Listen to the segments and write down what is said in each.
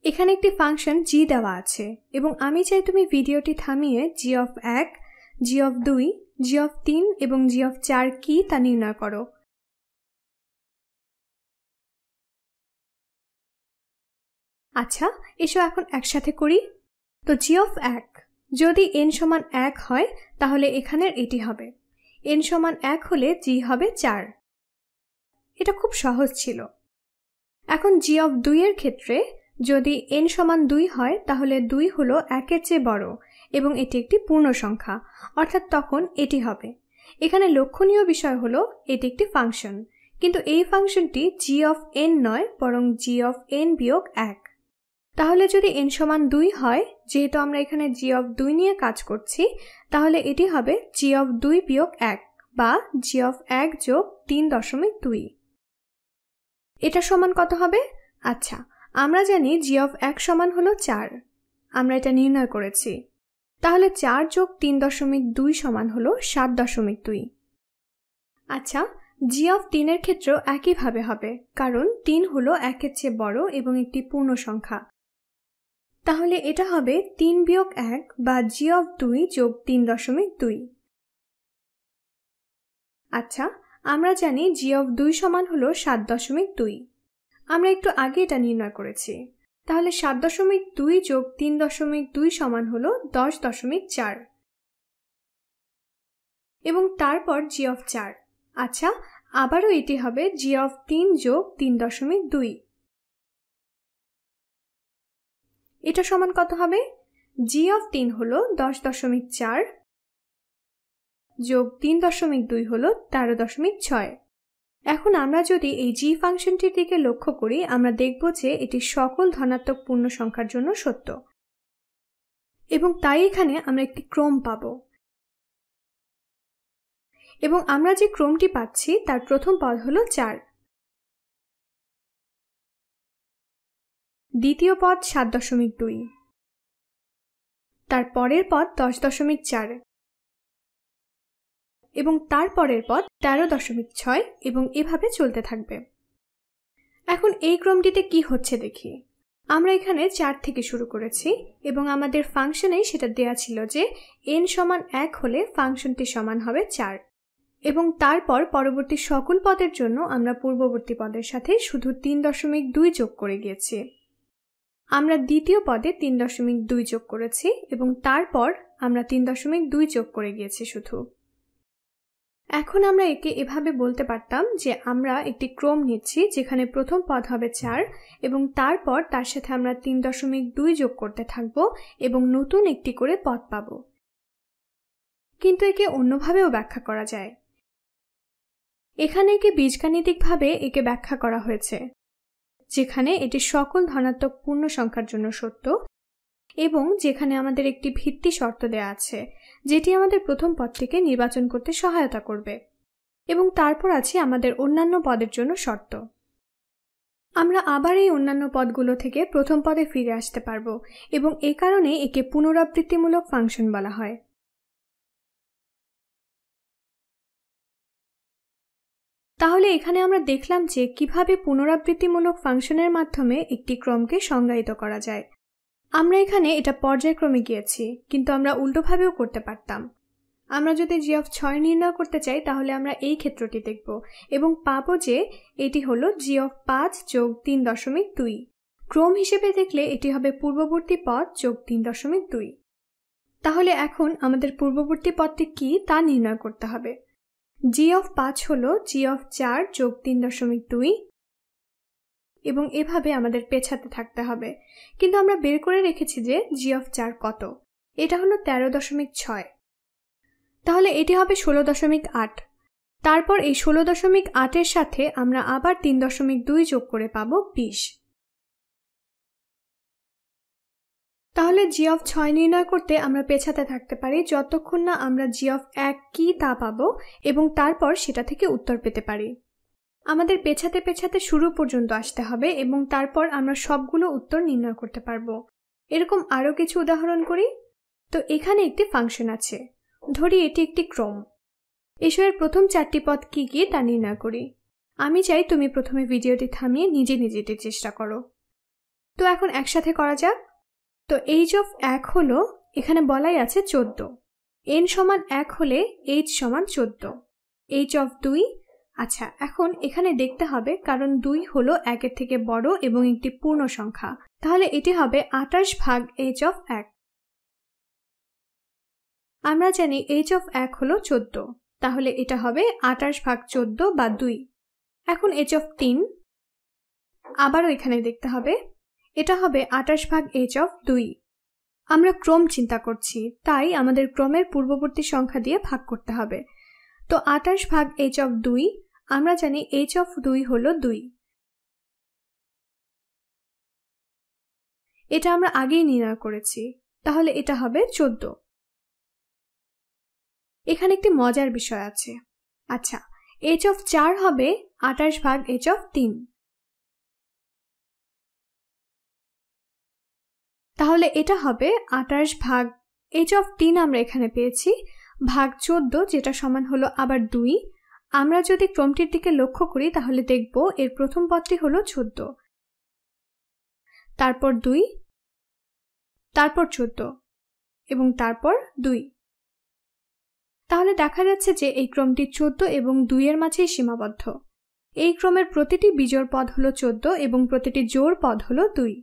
এখানে একটি function g দেওয়া আছে এবং আমি চাই তুমি ভিডিওটি থামিয়ে g of 1, g of 2, g of 3 এবং g অফ 4 কি তা নির্ণয় করো। আচ্ছা, এসো এখন একসাথে করি। তো g অফ 1 যদি n সমান 1 হয় তাহলে এখানের এটি হবে। n সমান 1 হলে g হবে 4। এটা খুব সহজ ছিল। এখন g অফ 2 এর ক্ষেত্রে যদি n সমান 2 হয় তাহলে 2 হলো 1 এর চেয়ে বড় এবং এটি একটি পূর্ণ সংখ্যা, অর্থাৎ তখন এটি হবে। এখানে লক্ষণীয় বিষয় হলো এটি একটি ফাংশন, কিন্তু এই ফাংশনটি g অফ n নয় বরং g অফ n বিয়োগ 1। তাহলে যদি n সমান 2 হয়, যেহেতু আমরা এখানে g অফ 2 নিয়ে কাজ করছি, তাহলে এটি হবে g অফ 2 বিয়োগ 1 বা g অফ 1 যোগ 3.2। এটা সমান কত হবে? আচ্ছা, আমরা জানি g অফ 1 সমান হলো 4। আমরা এটা নির্ণয় করেছি। তাহলে 4 যোগ 3.2 সমান হলো 7.2। আচ্ছা, g অফ 3 এর ক্ষেত্রেও একইভাবে হবে, কারণ 3 হলো 1 এর চেয়ে বড় এবং একটি পূর্ণ সংখ্যা। তাহলে এটা হবে 3 বিয়োগ 1 বা g অফ 2 যোগ 3.2। আচ্ছা, আমরা জানি g অফ 2 সমান হলো 7.2। আমরা একটু আগে এটা নির্ণয় করেছি। তাহলে 7.2 যোগ 3.2 সমান হলো 10.4 এবং তারপর g অফ 4। আচ্ছা, আবারও এটি হবে g অফ 3 যোগ 3.2। এটা সমান কত হবে? g অফ 3 হলো 10.4 যোগ 3.2 হলো 13.6। এখন আমরা যদি এই g ফাংশনটির দিকে লক্ষ্য করি, আমরা দেখব যে এটি সকল ধনাত্মক পূর্ণ সংখ্যার জন্য সত্য এবং তাই এখানে আমরা একটি ক্রম পাব। এবং আমরা যে ক্রমটি পাচ্ছি তার প্রথম পদ হলো 4, দ্বিতীয় পদ 7.2, তার পরের পদ 10.4 এবং তার পরের পদ 13.6 এবং এভাবে চলতে থাকবে। এখন এই ক্রমটিতে কি হচ্ছে দেখি। আমরা এখানে 4 থেকে শুরু করেছি এবং আমাদের ফাংশনে সেটা দেয়া ছিল যে n সমান 1 হলে ফাংশনটি সমান হবে 4 এবং তারপর পরবর্তী সকল পদের জন্য আমরা পূর্ববর্তী পদের সাথে শুধু 3.2 যোগ করে গিয়েছি। আমরা দ্বিতীয় পদে 3.2 যোগ করেছি এবং তারপর আমরা 3.2 যোগ করে গিয়েছি শুধু। এখন আমরা একে এভাবে বলতে পারতাম যে আমরা একটি ক্রম নিচ্ছি যেখানে প্রথম পদ হবে 4 এবং তারপর তার সাথে আমরা 3.2 যোগ করতে থাকব এবং নতুন একটি করে পদ পাব। কিন্তু একে অন্যভাবেও ব্যাখ্যা করা যায়। এখানে একে বীজগাণিতিকভাবে একে ব্যাখ্যা করা হয়েছে, যেখানে এটি সকল ধনাত্মক পূর্ণ সংখ্যার জন্য সত্য এবং যেখানে আমাদের একটি ভিত্তি শর্ত দেয়া আছে যেটি আমাদের প্রথম পদটিকে নির্বাচন করতে সহায়তা করবে এবং তারপর আছে আমাদের অন্যান্য পদের জন্য শর্ত। আমরা আবার এই অন্যান্য পদগুলো থেকে প্রথম পদে ফিরে আসতে পারবো এবং এ কারণে একে পুনরাবৃত্তিমূলক ফাংশন বলা হয়। তাহলে এখানে আমরা দেখলাম যে কিভাবে পুনরাবৃত্তিমূলক ফাংশনের মাধ্যমে একটি ক্রমকে সংজ্ঞায়িত করা যায়। আমরা এখানে এটা পর্যায়ক্রমে গিয়েছি, কিন্তু আমরা উল্টোভাবেও করতে পারতাম। আমরা যদি g অফ 6 নির্ণয় করতে চাই তাহলে আমরা এই ক্ষেত্রটি দেখব এবং পাবো যে এটি হলো g অফ 5 যোগ 3.2। ক্রম হিসেবে দেখলে এটি হবে পূর্ববর্তী পদ যোগ 3.2। তাহলে এখন আমাদের পূর্ববর্তী পদটি কি তা নির্ণয় করতে হবে। g অফ 5 হলো g অফ 4 যোগ 3.2 এবং এভাবে আমাদের পেছাতে থাকতে হবে। কিন্তু আমরা বের করে রেখেছি যে g অফ 4 কত। এটা হলো 13.6। তাহলে এটি হবে 16.8। তারপর এই 16.8 এর সাথে আমরা আবার 3.2 যোগ করে পাবো 20। তাহলে g অফ 6 নির্ণয় করতে আমরা পেছাতে থাকতে পারি যতক্ষণ না আমরা g অফ 1 কি তা পাবো এবং তারপর সেটা থেকে উত্তর পেতে পারি। আমাদের পেছাতে পেছাতে শুরু পর্যন্ত আসতে হবে এবং তারপর আমরা সবগুলো উত্তর নির্ণয় করতে পারবো। এরকম আরো কিছু উদাহরণ করি। তো এখানে একটি ফাংশন আছে, ধরি এটি একটি ক্রম। এসো এর প্রথম 4টি পদ কি কি তা নির্ণয় করি। আমি চাই তুমি প্রথমে ভিডিওটি থামিয়ে নিজে নিজে এটি চেষ্টা করো। তো এখন একসাথে করা যাক। তো h অফ 1 হলো, এখানে বলাই আছে 14, n সমান 1 হলে h সমান 14, h অফ 2। আচ্ছা, এখন এখানে দেখতে হবে কারণ 2 হলো 1 থেকে বড় এবং একটি পূর্ণ সংখ্যা, তাহলে এটি হবে 28 ভাগ h অফ 1। আমরা জানি h অফ 1 হলো 14, তাহলে এটা হবে 28 ভাগ 14 বা 2। এখন h অফ 3 আবারও এখানে দেখতে হবে, এটা হবে 28 ভাগ h অফ 2। আমরা ক্রম চিন্তা করছি, তাই আমাদের ক্রমের পূর্ববর্তী সংখ্যা দিয়ে ভাগ করতে হবে। তো 28 ভাগ h অফ 2, আমরা জানি h অফ 2 হলো 2। এটা আমরা আগেই নির্ণয় করেছি, তাহলে এটা হবে 14। এখানে একটি মজার বিষয় আছে। আচ্ছা, h অফ 4 হবে 28 ভাগ h অফ 3। তাহলে এটা হবে 28 ভাগ h অফ 3 আমরা এখানে পেয়েছি ভাগ 14, যেটা সমান হলো আবার 2। আমরা যদি ক্রমটির দিকে লক্ষ্য করি তাহলে দেখব এর প্রথম পদটি হলো 14, তারপর 2, তারপর 14 এবং তারপর 2। তাহলে দেখা যাচ্ছে যে এই ক্রমটি 14 এবং 2 এর মাঝেই সীমাবদ্ধ। এই ক্রমের প্রতিটি বিজোড় পদ হলো 14 এবং প্রতিটি জোড় পদ হলো 2।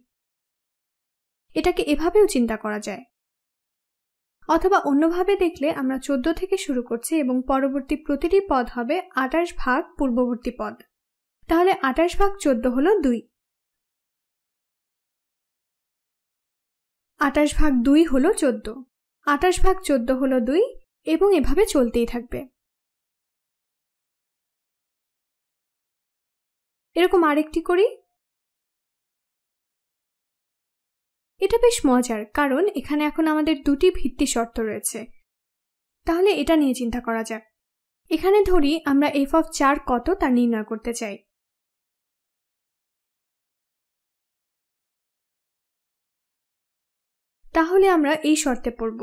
এটাকে এভাবেও চিন্তা করা যায়, অথবা অন্যভাবে দেখলে আমরা 14 থেকে শুরু করছি এবং পরবর্তী প্রতিটি পদ হবে 28 ভাগ পূর্ববর্তী পদ, তাহলে 28 ভাগ 14 হলো 2, 28 ভাগ 2 হলো 14, 28 ভাগ 14 হলো 2 এবং এভাবে চলতেই থাকবে। এরকম আরেকটি করি। এটা বেশ মজার, কারণ এখানে এখন আমাদের দুটি ভিত্তি শর্ত রয়েছে। তাহলে এটা নিয়ে চিন্তা করা যাক। এখানে ধরি আমরা f অফ 4 কত তা নির্ণয় করতে চাই। তাহলে আমরা এই শর্তে পড়ব,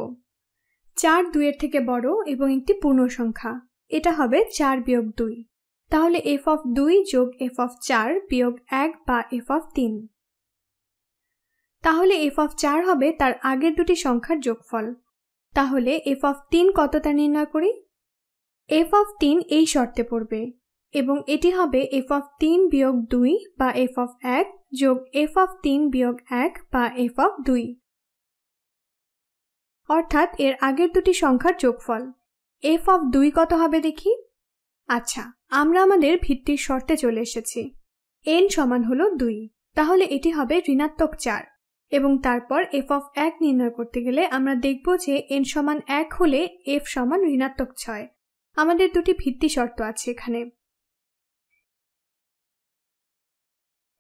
4 2 এর থেকে বড় এবং একটি পূর্ণ সংখ্যা, এটা হবে 4 বিয়োগ 2। তাহলে f অফ 2 যোগ f অফ 4 বিয়োগ 1 বা f অফ 3। তাহলে f অফ 4 হবে তার আগের দুটি সংখ্যার যোগফল। তাহলে f অফ 3 কত তা নির্ণয় করি। f অফ 3 এই শর্তে পড়বে এবং এটি হবে f অফ 3 বিয়োগ 2 বা f অফ 1 যোগ f অফ 3 বিয়োগ 1 বা f অফ 2, অর্থাৎ এর আগের দুটি সংখ্যার যোগফল। f অফ 2 কত হবে দেখি। আচ্ছা, আমরা আমাদের ভিত্তির শর্তে চলে এসেছি। n সমান হলো 2, তাহলে এটি হবে ঋণাত্মক 4 এবং তারপর f অফ 1 নির্ণয় করতে গেলে আমরা দেখব যে n সমান 1 হলে f সমান ঋণাত্মক 6। আমাদের দুটি ভিত্তি শর্ত আছে এখানে।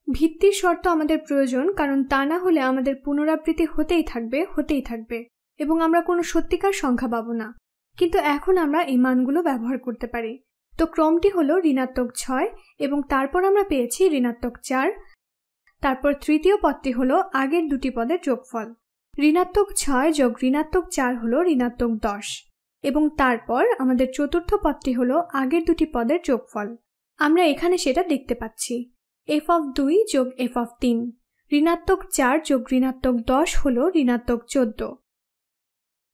ভিত্তির শর্ত আমাদের প্রয়োজন, কারণ তা না হলে আমাদের পুনরাবৃত্তি হতেই থাকবে এবং আমরা কোনো সত্যিকার সংখ্যা পাবো না। কিন্তু এখন আমরা এই মানগুলো ব্যবহার করতে পারি। তো ক্রমটি হলো ঋণাত্মক 6 এবং তারপর আমরা পেয়েছি ঋণাত্মক 4। তারপর তৃতীয় পদটি হলো আগের দুটি পদের যোগফল। ঋণাত্মক 6 যোগ ঋণাত্মক 4 হলো ঋণাত্মক 10 এবং তারপর আমাদের চতুর্থ পদটি হলো আগের দুটি পদের যোগফল। আমরা এখানে সেটা দেখতে পাচ্ছি, f অফ 2 যোগ f অফ 3। ঋণাত্মক 4 যোগ ঋণাত্মক 10 হলো ঋণাত্মক 14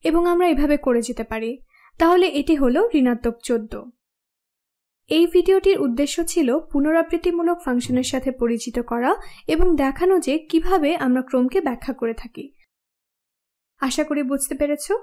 এবং আমরা এভাবে করে যেতে পারি। তাহলে এটি হলো ঋণাত্মক 14। এই ভিডিওটির উদ্দেশ্য ছিল পুনরাবৃত্তিমূলক ফাংশনের সাথে পরিচিত করা এবং দেখানো যে কিভাবে আমরা ক্রমকে ব্যাখ্যা করে থাকি। আশা করি বুঝতে পেরেছো।